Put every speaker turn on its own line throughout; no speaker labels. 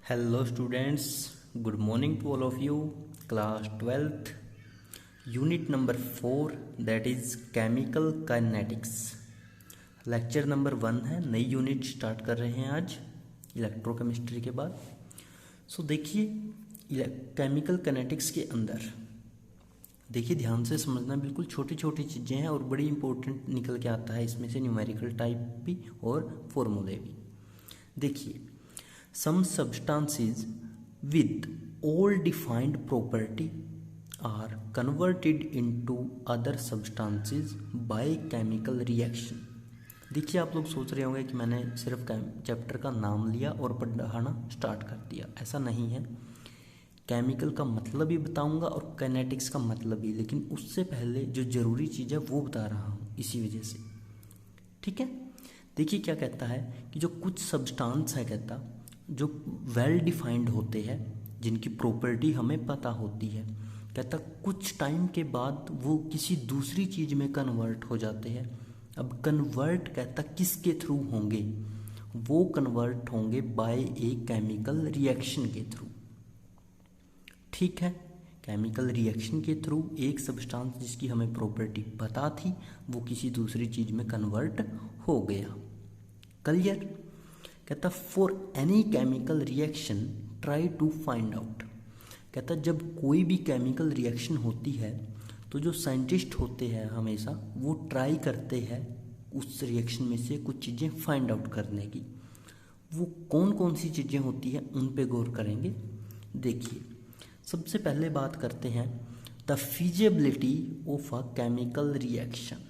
Hello students, good morning to all of you. Class 12th, unit number 4 that is chemical kinetics. Lecture number 1 है, नई unit start कर रहे हैं आज electrochemistry के बाद। सो देखिए केमिकल काइनेटिक्स के अंदर देखिए ध्यान से समझना, बिल्कुल छोटी छोटी चीज़ें हैं और बड़ी इंपॉर्टेंट निकल के आता है इसमें से, न्यूमेरिकल टाइप भी और फॉर्मूले भी। देखिए some substances with all defined property are converted into other substances by chemical reaction। देखिए आप लोग सोच रहे होंगे कि मैंने सिर्फ चैप्टर का नाम लिया और पढ़ाना स्टार्ट कर दिया। ऐसा नहीं है, केमिकल का मतलब भी बताऊंगा और काइनेटिक्स का मतलब भी, लेकिन उससे पहले जो ज़रूरी चीज़ है वो बता रहा हूँ इसी वजह से। ठीक है, देखिए क्या कहता है कि जो कुछ सब्सटेंस है, कहता जो वेल डिफाइंड होते हैं, जिनकी प्रॉपर्टी हमें पता होती है, कहता कुछ टाइम के बाद वो किसी दूसरी चीज़ में कन्वर्ट हो जाते हैं। अब कन्वर्ट कहता किसके थ्रू होंगे, वो कन्वर्ट होंगे बाय ए केमिकल रिएक्शन के थ्रू। ठीक है, केमिकल रिएक्शन के थ्रू एक सब्सटेंस जिसकी हमें प्रॉपर्टी पता थी वो किसी दूसरी चीज़ में कन्वर्ट हो गया। क्लियर? कहता for any chemical reaction try to find out. कहता जब कोई भी केमिकल रिएक्शन होती है तो जो साइंटिस्ट होते हैं हमेशा वो ट्राई करते हैं उस रिएक्शन में से कुछ चीज़ें फाइंड आउट करने की। वो कौन कौन सी चीज़ें होती हैं उन पे गौर करेंगे। देखिए सबसे पहले बात करते हैं the feasibility of a chemical reaction.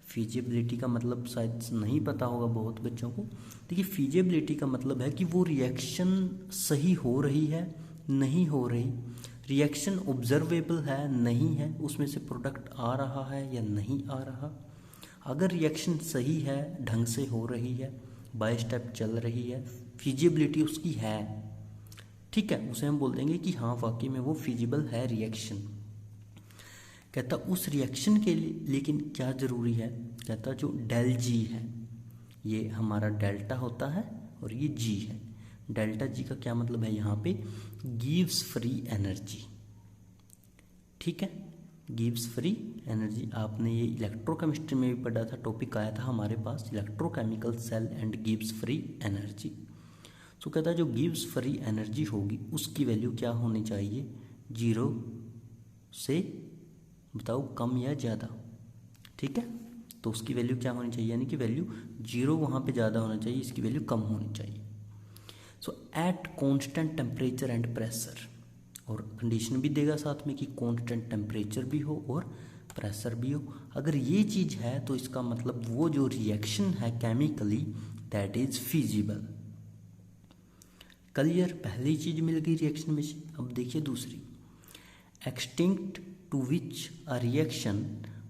Feasibility का मतलब शायद नहीं पता होगा बहुत बच्चों को। देखिए फीजिबिलिटी का मतलब है कि वो रिएक्शन सही हो रही है नहीं हो रही, रिएक्शन ऑब्जर्वेबल है नहीं है, उसमें से प्रोडक्ट आ रहा है या नहीं आ रहा। अगर रिएक्शन सही है, ढंग से हो रही है, बाय स्टेप चल रही है, फीजिबिलिटी उसकी है, ठीक है, उसे हम बोल देंगे कि हाँ वाकई में वो फीजिबल है रिएक्शन। कहता उस रिएक्शन के लिए लेकिन क्या ज़रूरी है, कहता जो डेल जी है, ये हमारा डेल्टा होता है और ये जी है। डेल्टा जी का क्या मतलब है यहाँ पे, गिव्स फ्री एनर्जी। ठीक है, गिव्स फ्री एनर्जी। आपने ये इलेक्ट्रोकेमिस्ट्री में भी पढ़ा था, टॉपिक आया था हमारे पास, electrochemical cell and gives free energy. तो कहता है जो गिव्स फ्री एनर्जी होगी उसकी वैल्यू क्या होनी चाहिए, 0 से बताओ कम या ज़्यादा। ठीक है, तो उसकी वैल्यू क्या होनी चाहिए, यानी कि वैल्यू 0 वहाँ पे ज़्यादा होना चाहिए, इसकी वैल्यू कम होनी चाहिए। So at constant temperature and pressure, और कंडीशन भी देगा साथ में कि कांस्टेंट टेम्परेचर भी हो और प्रेशर भी हो। अगर ये चीज़ है तो इसका मतलब वो जो रिएक्शन है chemically that is feasible. Clear? पहली चीज़ मिल गई रिएक्शन में से। अब देखिए दूसरी, extinct to which a reaction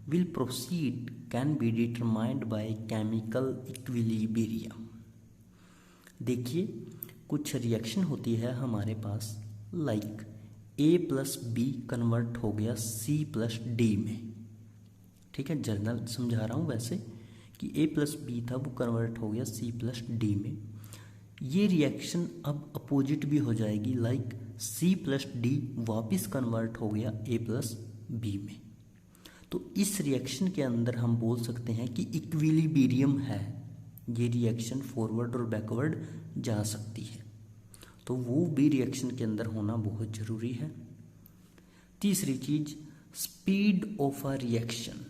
will proceed can be determined by chemical equilibrium। देखिए कुछ रिएक्शन होती है हमारे पास, like A plus B convert हो गया C प्लस डी में। ठीक है, जनरल समझा रहा हूँ वैसे कि A प्लस बी था वो कन्वर्ट हो गया C प्लस डी में। ये रिएक्शन अब अपोजिट भी हो जाएगी, लाइक C प्लस डी वापिस कन्वर्ट हो गया A प्लस बी में। तो इस रिएक्शन के अंदर हम बोल सकते हैं कि इक्विलिब्रियम है, ये रिएक्शन फॉरवर्ड और बैकवर्ड जा सकती है, तो वो भी रिएक्शन के अंदर होना बहुत ज़रूरी है। तीसरी चीज़ स्पीड ऑफ अ रिएक्शन,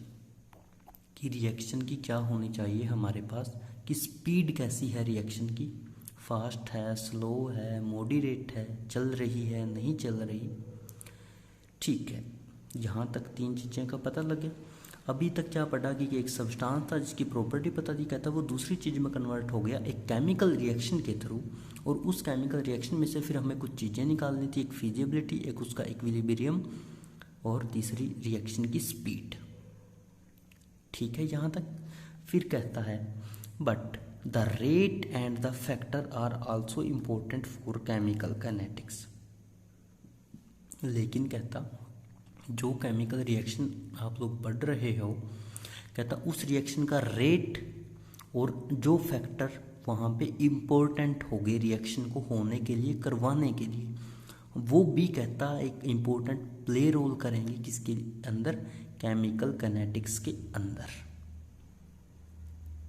कि रिएक्शन की क्या होनी चाहिए हमारे पास, कि स्पीड कैसी है रिएक्शन की, फास्ट है, स्लो है, मॉडरेट है, चल रही है, नहीं चल रही। ठीक है, यहाँ तक 3 चीज़ें का पता लगे। अभी तक क्या पढ़ा कि एक सब्सटेंस था जिसकी प्रॉपर्टी पता थी, कहता वो दूसरी चीज़ में कन्वर्ट हो गया एक केमिकल रिएक्शन के थ्रू, और उस केमिकल रिएक्शन में से फिर हमें कुछ चीज़ें निकालनी थी, एक फीजिबिलिटी, एक उसका इक्विलिब्रियम और तीसरी रिएक्शन की स्पीड। ठीक है यहाँ तक। फिर कहता है but the rate and the factor are also important for chemical kinetics. लेकिन कहता जो केमिकल रिएक्शन आप लोग पढ़ रहे हो, कहता उस रिएक्शन का रेट और जो फैक्टर वहाँ पे इम्पोर्टेंट हो गए रिएक्शन को होने के लिए, करवाने के लिए। वो भी कहता है एक इम्पोर्टेंट प्ले रोल करेंगे किसके अंदर, केमिकल काइनेटिक्स के अंदर।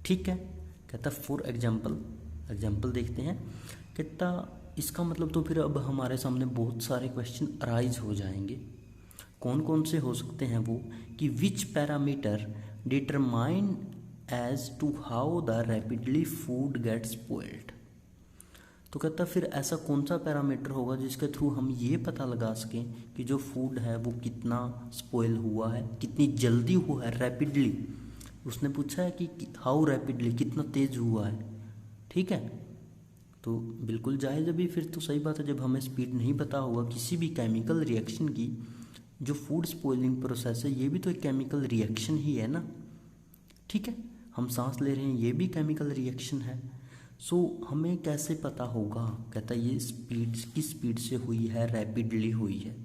ठीक है, कहता फॉर एग्जाम्पल देखते हैं। कहता इसका मतलब तो फिर अब हमारे सामने बहुत सारे क्वेश्चन अराइज हो जाएंगे। कौन कौन से हो सकते हैं वो, कि which parameter determine as to how the rapidly food gets spoiled. तो कहता फिर ऐसा कौन सा पैरामीटर होगा जिसके थ्रू हम ये पता लगा सकें कि जो फूड है वो कितना स्पॉइल हुआ है, कितनी जल्दी हुआ है, रैपिडली। उसने पूछा है कि हाउ रैपिडली, कितना तेज हुआ है। ठीक है, तो बिल्कुल जायज़ भी फिर तो सही बात है। जब हमें स्पीड नहीं पता होगा किसी भी केमिकल रिएक्शन की, जो फूड स्पॉइलिंग प्रोसेस है ये भी तो एक केमिकल रिएक्शन ही है ना। ठीक है, हम सांस ले रहे हैं ये भी केमिकल रिएक्शन है। सो हमें कैसे पता होगा, कहता ये स्पीड किस स्पीड से हुई है, रैपिडली हुई है।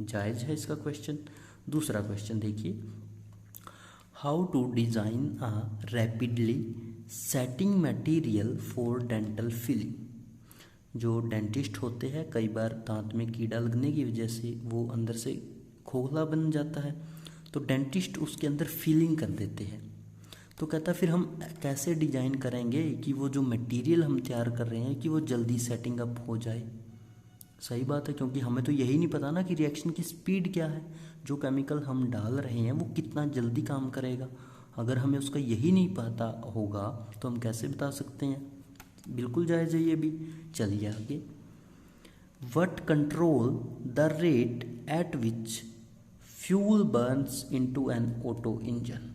जायज़ है इसका क्वेश्चन। दूसरा क्वेश्चन देखिए, how to design a rapidly setting material for dental filling. जो डेंटिस्ट होते हैं कई बार दांत में कीड़ा लगने की वजह से वो अंदर से खोखला बन जाता है, तो डेंटिस्ट उसके अंदर फिलिंग कर देते हैं। तो कहता फिर हम कैसे डिजाइन करेंगे कि वो जो मटेरियल हम तैयार कर रहे हैं कि वो जल्दी सेटिंग अप हो जाए। सही बात है, क्योंकि हमें तो यही नहीं पता ना कि रिएक्शन की स्पीड क्या है, जो केमिकल हम डाल रहे हैं वो कितना जल्दी काम करेगा। अगर हमें उसका यही नहीं पता होगा तो हम कैसे बता सकते हैं। बिल्कुल जायज़ है ये भी। चलिए आगे, what control the rate at which fuel Burns into an auto engine.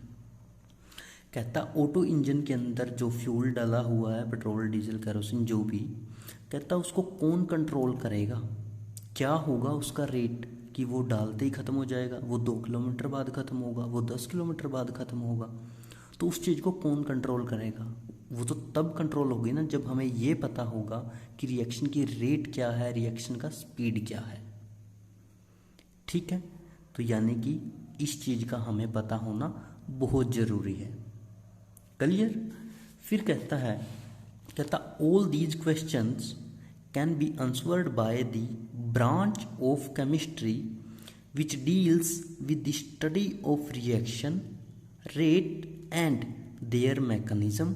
कहता ऑटो इंजन के अंदर जो फ्यूल डाला हुआ है, पेट्रोल डीजल केरोसिन जो भी, कहता उसको कौन कंट्रोल करेगा, क्या होगा उसका रेट, कि वो डालते ही ख़त्म हो जाएगा, वो 2 किलोमीटर बाद ख़त्म होगा, वो 10 किलोमीटर बाद ख़त्म होगा। तो उस चीज़ को कौन कंट्रोल करेगा, वो तो तब कंट्रोल होगी ना जब हमें ये पता होगा कि रिएक्शन की रेट क्या है, रिएक्शन का स्पीड क्या है। ठीक है, तो यानी कि इस चीज़ का हमें पता होना बहुत ज़रूरी है। क्लियर। फिर कहता all these questions can be answered by the branch of chemistry which deals with the study of reaction rate and there mechanism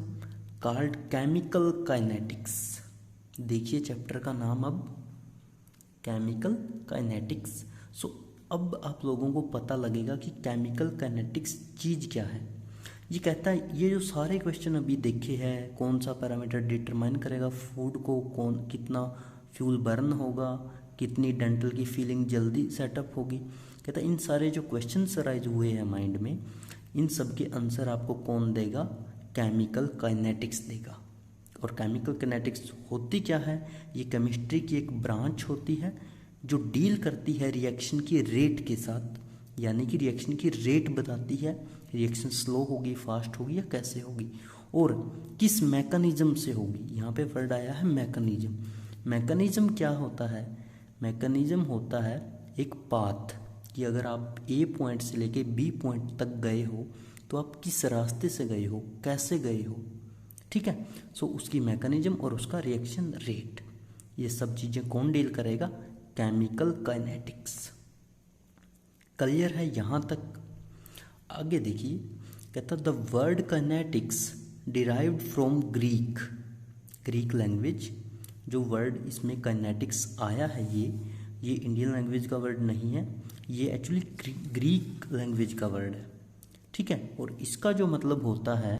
called chemical kinetics. देखिए चैप्टर का नाम अब केमिकल काइनेटिक्स। सो अब आप लोगों को पता लगेगा कि केमिकल काइनेटिक्स चीज़ क्या है। ये कहता है ये जो सारे क्वेश्चन अभी देखे हैं, कौन सा पैरामीटर डिटरमाइन करेगा फूड को, कौन कितना फ्यूल बर्न होगा, कितनी डेंटल की फीलिंग जल्दी सेटअप होगी। कहता है इन सारे जो क्वेश्चन राइज हुए हैं माइंड में, इन सब के आंसर आपको कौन देगा, केमिकल काइनेटिक्स देगा। और केमिकल काइनेटिक्स होती क्या है, ये केमिस्ट्री की एक ब्रांच होती है जो डील करती है रिएक्शन की रेट के साथ, यानी कि रिएक्शन की रेट बताती है, रिएक्शन स्लो होगी, फास्ट होगी या कैसे होगी, और किस मैकेनिज्म से होगी। यहाँ पे वर्ड आया है मैकेनिज्म। मैकेनिज्म क्या होता है, मैकेनिज्म होता है एक पाथ, कि अगर आप ए पॉइंट से लेके बी पॉइंट तक गए हो तो आप किस रास्ते से गए हो, कैसे गए हो। ठीक है, सो उसकी मैकेनिज्म और उसका रिएक्शन रेट, ये सब चीज़ें कौन डील करेगा, केमिकल काइनेटिक्स। क्लियर है यहाँ तक। आगे देखिए, कहता the word kinetics derived from Greek language. जो वर्ड इसमें काइनेटिक्स आया है ये इंडियन लैंग्वेज का वर्ड नहीं है, ये एक्चुअली ग्रीक लैंग्वेज का वर्ड है। ठीक है, और इसका जो मतलब होता है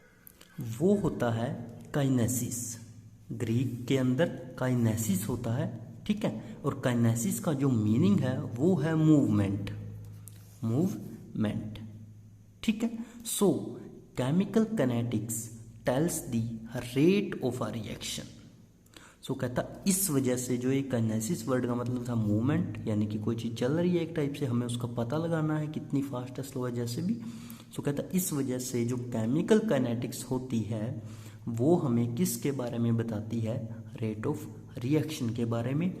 वो होता है काइनेसिस। ग्रीक के अंदर काइनेसिस होता है। ठीक है, और काइनेसिस का जो मीनिंग है वो है मूवमेंट। ठीक है, so chemical kinetics tells the rate of a reaction. So कहता इस वजह से, जो ये काइनेसिस वर्ड का मतलब था मूवमेंट, यानी कि कोई चीज़ चल रही है एक टाइप से, हमें उसका पता लगाना है कितनी फास्ट है, स्लो है, जैसे भी। सो कहता इस वजह से जो केमिकल काइनेटिक्स होती है वो हमें किसके बारे में बताती है, रेट ऑफ रिएक्शन के बारे में,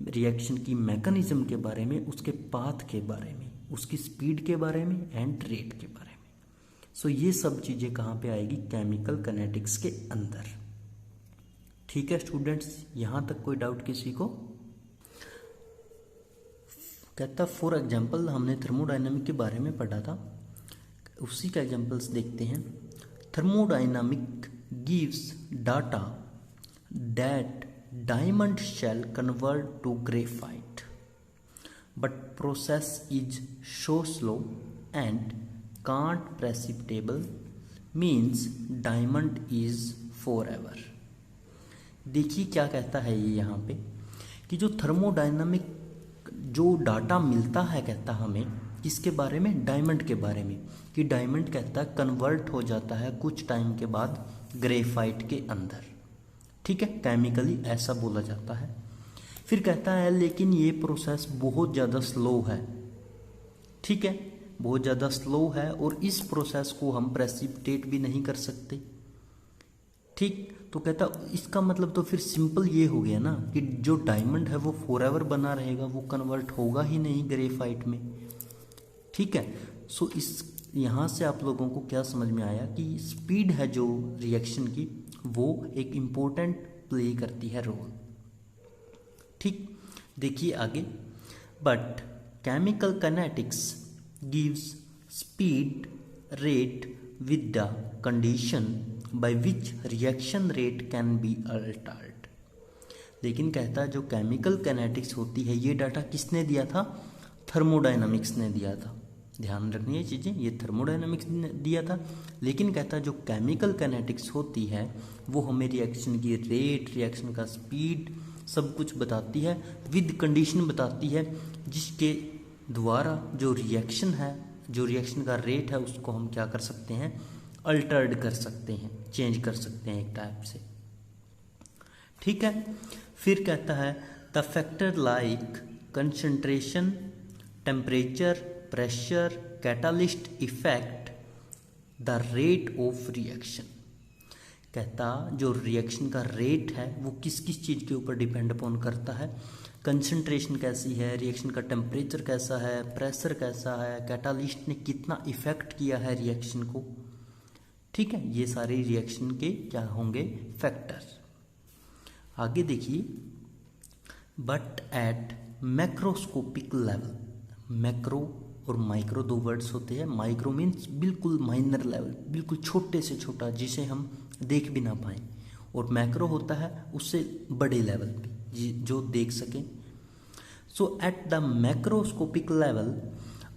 रिएक्शन की मैकेनिज्म के बारे में, उसके पाथ के बारे में, उसकी स्पीड के बारे में एंड रेट के बारे में। सो ये सब चीज़ें कहाँ पे आएगी, केमिकल काइनेटिक्स के अंदर। ठीक है स्टूडेंट्स, यहाँ तक कोई डाउट किसी को? कहता फॉर एग्जाम्पल हमने थर्मोडाइनमिक के बारे में पढ़ा था, उसी का एग्जाम्पल्स देखते हैं। Thermodynamic gives data that diamond shall convert to graphite, but process is so slow and can't precipitable, means diamond is forever। देखिए क्या कहता है ये यहाँ पे कि जो थर्मोडायनामिक जो डाटा मिलता है कहता हमें किसके बारे में, डायमंड के बारे में, कि डायमंड कहता है कन्वर्ट हो जाता है कुछ टाइम के बाद ग्रेफाइट के अंदर। ठीक है, केमिकली ऐसा बोला जाता है। फिर कहता है लेकिन ये प्रोसेस बहुत ज़्यादा स्लो है। ठीक है, बहुत ज़्यादा स्लो है और इस प्रोसेस को हम प्रेसिपिटेट भी नहीं कर सकते। ठीक, तो कहता इसका मतलब तो फिर सिंपल ये हो गया ना कि जो डायमंड है वो फॉरएवर बना रहेगा, वो कन्वर्ट होगा ही नहीं ग्रेफाइट में। ठीक है, सो इस यहाँ से आप लोगों को क्या समझ में आया कि स्पीड है जो रिएक्शन की वो एक इम्पोर्टेंट प्ले करती है रोल। ठीक, देखिए आगे, but chemical kinetics gives speed rate with the condition by which reaction rate can be altered. लेकिन कहता है जो केमिकल काइनेटिक्स होती है ये डाटा किसने दिया था, थर्मोडायनामिक्स ने दिया था। ध्यान रखनी ये चीज़ें, ये थर्मोडायनामिक्स ने दिया था। लेकिन कहता है जो केमिकल काइनेटिक्स होती है वो हमें रिएक्शन की रेट, रिएक्शन का स्पीड सब कुछ बताती है, विद कंडीशन बताती है, जिसके द्वारा जो रिएक्शन है, जो रिएक्शन का रेट है उसको हम क्या कर सकते हैं, अल्टर्ड कर सकते हैं, चेंज कर सकते हैं एक टाइप से। ठीक है, फिर कहता है the factor like concentration, temperature, pressure, catalyst effect the rate of reaction. कहता जो रिएक्शन का रेट है वो किस किस चीज़ के ऊपर डिपेंड अपॉन करता है, कंसंट्रेशन कैसी है, रिएक्शन का टेम्परेचर कैसा है, प्रेशर कैसा है, कैटालिस्ट ने कितना इफेक्ट किया है रिएक्शन को। ठीक है, ये सारे रिएक्शन के क्या होंगे, फैक्टर। आगे देखिए, but at macroscopic level, macro और माइक्रो दो वर्ड्स होते हैं। माइक्रो मीन्स बिल्कुल माइनर लेवल, बिल्कुल छोटे से छोटा जिसे हम देख भी ना पाएँ, और मैक्रो होता है उससे बड़े लेवल पे जो देख सकें। So at the macroscopic level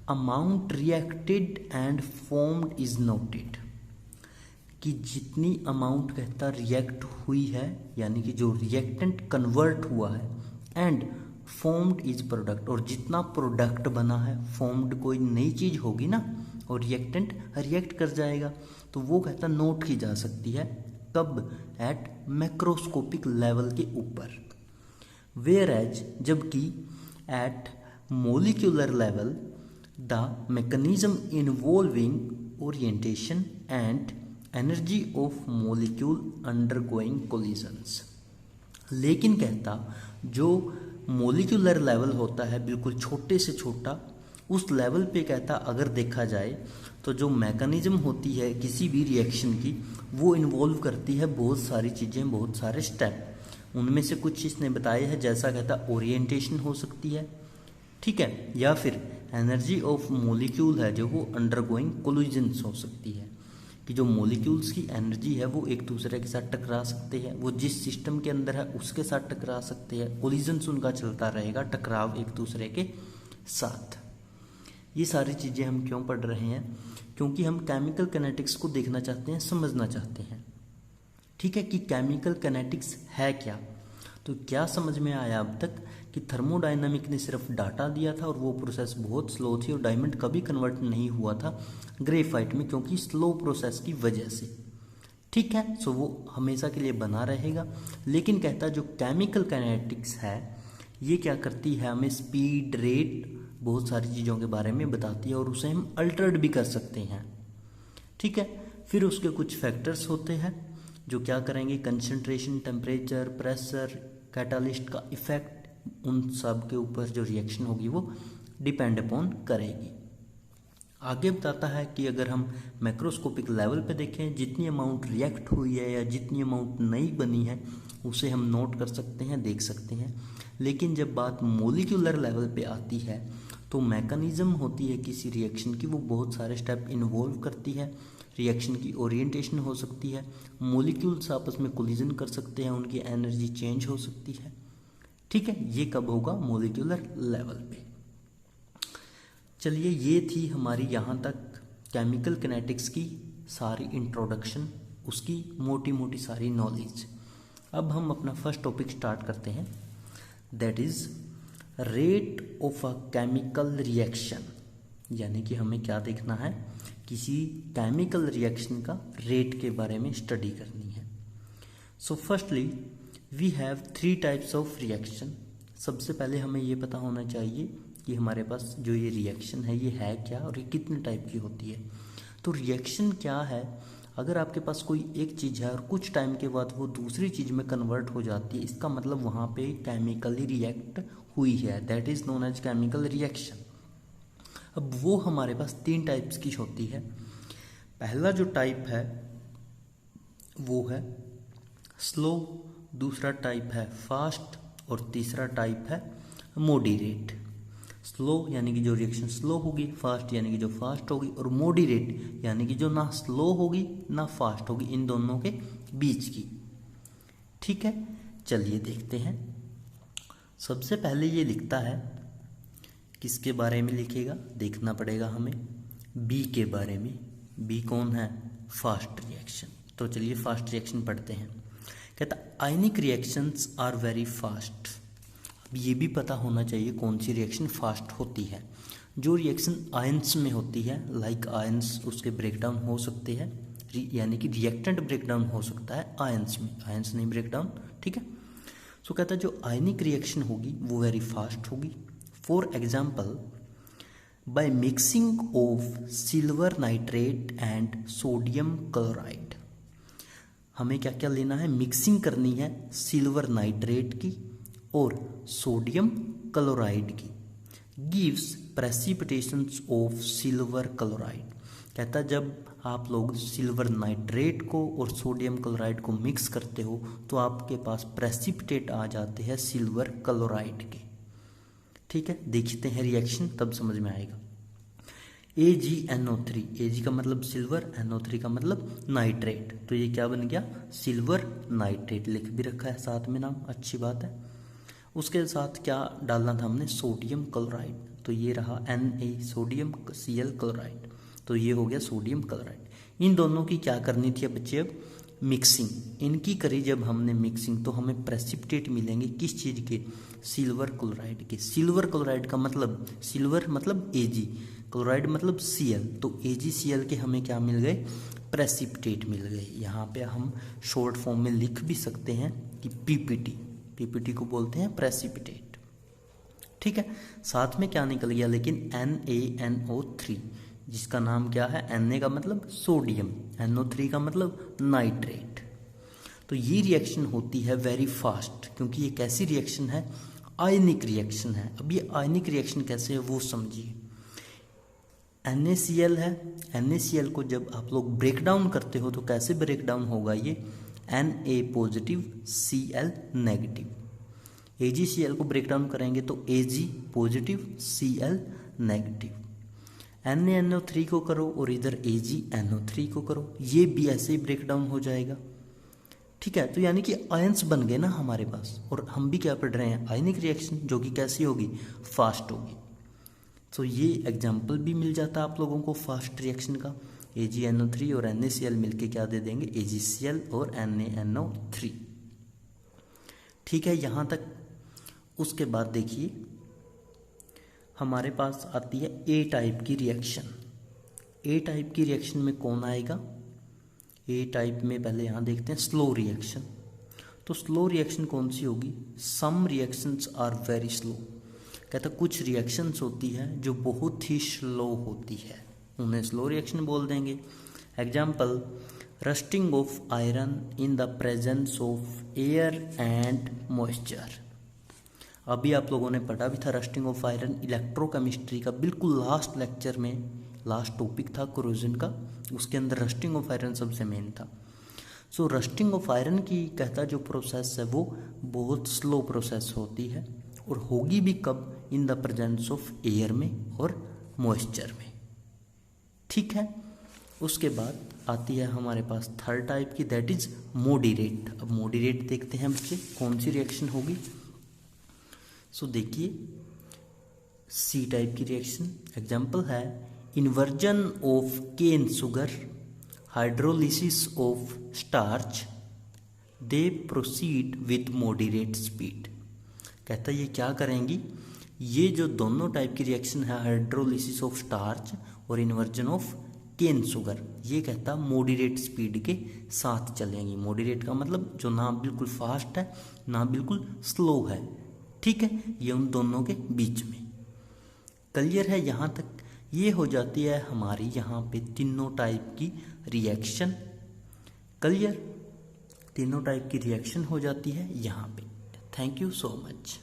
amount reacted and formed is noted, कि जितनी अमाउंट कहता रिएक्ट हुई है यानी कि जो रिएक्टेंट कन्वर्ट हुआ है, एंड फॉर्म्ड इज प्रोडक्ट, और जितना प्रोडक्ट बना है, फॉर्म्ड कोई नई चीज़ होगी ना और रिएक्टेंट रिएक्ट कर जाएगा, तो वो कहता नोट की जा सकती है। कब, एट मैक्रोस्कोपिक लेवल के ऊपर। वेयर एज, जबकि at molecular level the mechanism involving orientation and energy of molecule undergoing collisions. लेकिन कहता जो मोलिकुलर लेवल होता है बिल्कुल छोटे से छोटा, उस लेवल पे कहता अगर देखा जाए तो जो मैकेनिज्म होती है किसी भी रिएक्शन की वो इन्वॉल्व करती है बहुत सारी चीज़ें, बहुत सारे स्टेप। उनमें से कुछ इसने बताए हैं, जैसा कहता ओरिएंटेशन हो सकती है, ठीक है, या फिर एनर्जी ऑफ मोलिक्यूल है जो वो अंडरगोइंग कोलिजन्स हो सकती है, कि जो मॉलिक्यूल्स की एनर्जी है वो एक दूसरे के साथ टकरा सकते हैं, वो जिस सिस्टम के अंदर है उसके साथ टकरा सकते हैं, कोलिजन्स उनका चलता रहेगा, टकराव एक दूसरे के साथ। ये सारी चीज़ें हम क्यों पढ़ रहे हैं, क्योंकि हम केमिकल काइनेटिक्स को देखना चाहते हैं, समझना चाहते हैं। ठीक है, कि केमिकल काइनेटिक्स है क्या। तो क्या समझ में आया अब तक कि थर्मोडायनामिक ने सिर्फ डाटा दिया था और वो प्रोसेस बहुत स्लो थी और डायमंड कभी कन्वर्ट नहीं हुआ था ग्रेफाइट में, क्योंकि स्लो प्रोसेस की वजह से। ठीक है, सो वो हमेशा के लिए बना रहेगा। लेकिन कहता जो केमिकल काइनेटिक्स है ये क्या करती है, हमें स्पीड, रेट, बहुत सारी चीज़ों के बारे में बताती है और उसे हम अल्टर्ड भी कर सकते हैं। ठीक है, फिर उसके कुछ फैक्टर्स होते हैं जो क्या करेंगे, कंसंट्रेशन, टेम्परेचर, प्रेशर, कैटालिस्ट का इफेक्ट, उन सब के ऊपर जो रिएक्शन होगी वो डिपेंड अपॉन करेगी। आगे बताता है कि अगर हम मैक्रोस्कोपिक लेवल पे देखें, जितनी अमाउंट रिएक्ट हुई है या जितनी अमाउंट नई बनी है उसे हम नोट कर सकते हैं, देख सकते हैं। लेकिन जब बात मोलिक्यूलर लेवल पे आती है तो मैकेनिज्म होती है किसी रिएक्शन की, वो बहुत सारे स्टेप इन्वॉल्व करती है। रिएक्शन की ओरिएंटेशन हो सकती है, मॉलिक्यूल्स आपस में कोलिजन कर सकते हैं, उनकी एनर्जी चेंज हो सकती है। ठीक है, ये कब होगा? मॉलिक्यूलर लेवल पे। चलिए, ये थी हमारी यहाँ तक केमिकल किनेटिक्स की सारी इंट्रोडक्शन, उसकी मोटी मोटी सारी नॉलेज। अब हम अपना फर्स्ट टॉपिक स्टार्ट करते हैं, that is rate of a chemical reaction. यानी कि हमें क्या देखना है? किसी केमिकल रिएक्शन का रेट के बारे में स्टडी करनी है। So firstly we have 3 types of reaction. सबसे पहले हमें ये पता होना चाहिए कि हमारे पास जो ये रिएक्शन है ये है क्या और ये कितने टाइप की होती है। तो रिएक्शन क्या है? अगर आपके पास कोई एक चीज़ है और कुछ टाइम के बाद वो दूसरी चीज़ में कन्वर्ट हो जाती है, इसका मतलब वहाँ पे केमिकली रिएक्ट हुई है, that is known as chemical reaction. अब वो हमारे पास 3 टाइप्स की होती है। पहला जो टाइप है वो है स्लो, दूसरा टाइप है फास्ट और तीसरा टाइप है मॉडरेट। स्लो यानी कि जो रिएक्शन स्लो होगी, फास्ट यानी कि जो फास्ट होगी, और मॉडरेट यानी कि जो ना स्लो होगी ना फास्ट होगी, इन दोनों के बीच की। ठीक है, चलिए देखते हैं। सबसे पहले ये लिखता है, किसके बारे में लिखेगा? देखना पड़ेगा हमें, बी के बारे में। बी कौन है? Fast reaction. तो चलिए फास्ट रिएक्शन पढ़ते हैं। कहता आयनिक रिएक्शंस आर वेरी फास्ट। अब ये भी पता होना चाहिए कौन सी रिएक्शन फास्ट होती है। जो रिएक्शन आयंस में होती है, लाइक आयंस, उसके ब्रेकडाउन हो सकते हैं, यानी कि रिएक्टेंट ब्रेकडाउन हो सकता है आयंस में, आयंस नहीं ब्रेकडाउन। ठीक है, सो कहता है जो आयनिक रिएक्शन होगी वो वेरी फास्ट होगी। For example, by mixing of silver nitrate and sodium chloride. हमें क्या क्या लेना है? मिक्सिंग करनी है सिल्वर नाइट्रेट की और सोडियम क्लोराइड की। Gives precipitations of silver chloride. कहता है जब आप लोग सिल्वर नाइट्रेट को और सोडियम क्लोराइड को मिक्स करते हो तो आपके पास प्रेसिपिटेट आ जाते हैं सिल्वर क्लोराइड के। ठीक है, देखते हैं रिएक्शन, तब समझ में आएगा। AgNO3, Ag का मतलब सिल्वर, NO3 का मतलब नाइट्रेट, तो ये क्या बन गया? Silver nitrate. लिख भी रखा है साथ में नाम, अच्छी बात है। उसके साथ क्या डालना था हमने? सोडियम क्लोराइड, तो ये रहा Na, सोडियम Cl क्लोराइड, तो ये हो गया सोडियम क्लोराइड। इन दोनों की क्या करनी थी बच्चे? अब मिक्सिंग इनकी करी जब हमने मिक्सिंग, तो हमें प्रेसिपिटेट मिलेंगे किस चीज़ के? सिल्वर क्लोराइड के। सिल्वर क्लोराइड का मतलब, सिल्वर मतलब Ag, क्लोराइड मतलब Cl, तो AgCl के हमें क्या मिल गए? प्रेसिपिटेट मिल गए। यहाँ पे हम शॉर्ट फॉर्म में लिख भी सकते हैं कि पीपीटी को बोलते हैं प्रेसिपिटेट। ठीक है, साथ में क्या निकल गया लेकिन? NaNO3, जिसका नाम क्या है? Na का मतलब सोडियम, NO3 का मतलब नाइट्रेट। तो ये रिएक्शन होती है वेरी फास्ट, क्योंकि ये कैसी रिएक्शन है? आयनिक रिएक्शन है। अब ये आयनिक रिएक्शन कैसे है वो समझिए। NaCl है, NaCl को जब आप लोग ब्रेक डाउन करते हो तो कैसे ब्रेक डाउन होगा ये? Na positive Cl negative. AgCl को ब्रेक डाउन करेंगे तो Ag positive Cl negative. NaNO3 को करो और इधर AgNO3 को करो, ये भी ऐसे ही ब्रेक डाउन हो जाएगा। ठीक है, तो यानी कि आयंस बन गए ना हमारे पास, और हम भी क्या पढ़ रहे हैं? आयनिक रिएक्शन, जो कि कैसी होगी? फास्ट होगी। तो ये एग्जाम्पल भी मिल जाता है आप लोगों को फास्ट रिएक्शन का। AgNO3 और NaCl मिलके क्या दे देंगे? AgCl और NaNO3। ठीक है, यहाँ तक। उसके बाद देखिए हमारे पास आती है ए टाइप की रिएक्शन। ए टाइप की रिएक्शन में कौन आएगा? ए टाइप में पहले यहाँ देखते हैं स्लो रिएक्शन। तो स्लो रिएक्शन कौन सी होगी? सम रिएक्शंस आर वेरी स्लो। कहता कुछ रिएक्शंस होती है जो बहुत ही स्लो होती है, उन्हें स्लो रिएक्शन बोल देंगे। Example, rusting of iron in the presence of air and moisture. अभी आप लोगों ने पढ़ा भी था रस्टिंग ऑफ आयरन, इलेक्ट्रोकेमिस्ट्री का बिल्कुल लास्ट लेक्चर में लास्ट टॉपिक था कोरोजन का, उसके अंदर रस्टिंग ऑफ आयरन सबसे मेन था। सो रस्टिंग ऑफ आयरन की कहता जो प्रोसेस है वो बहुत स्लो प्रोसेस होती है, और होगी भी कब, in the presence of air में और मॉइस्चर में। ठीक है, उसके बाद आती है हमारे पास थर्ड टाइप की, दैट इज मॉडरेट। अब मॉडरेट देखते हैं बच्चे कौन सी रिएक्शन होगी। सो देखिए सी टाइप की रिएक्शन, एग्जाम्पल है inversion of cane sugar, hydrolysis of starch, they proceed with moderate speed. कहता ये क्या करेंगी, ये जो दोनों टाइप की रिएक्शन है, हाइड्रोलिसिस ऑफ स्टार्च और इन्वर्जन ऑफ केन शुगर, ये कहता मॉडरेट स्पीड के साथ चलेंगी। मॉडरेट का मतलब जो ना बिल्कुल फास्ट है ना बिल्कुल स्लो है। ठीक है, ये उन दोनों के बीच में। क्लियर है यहाँ तक? ये हो जाती है हमारी यहाँ पे तीनों टाइप की रिएक्शन। क्लियर, तीनों टाइप की रिएक्शन हो जाती है यहाँ पे। Thank you so much.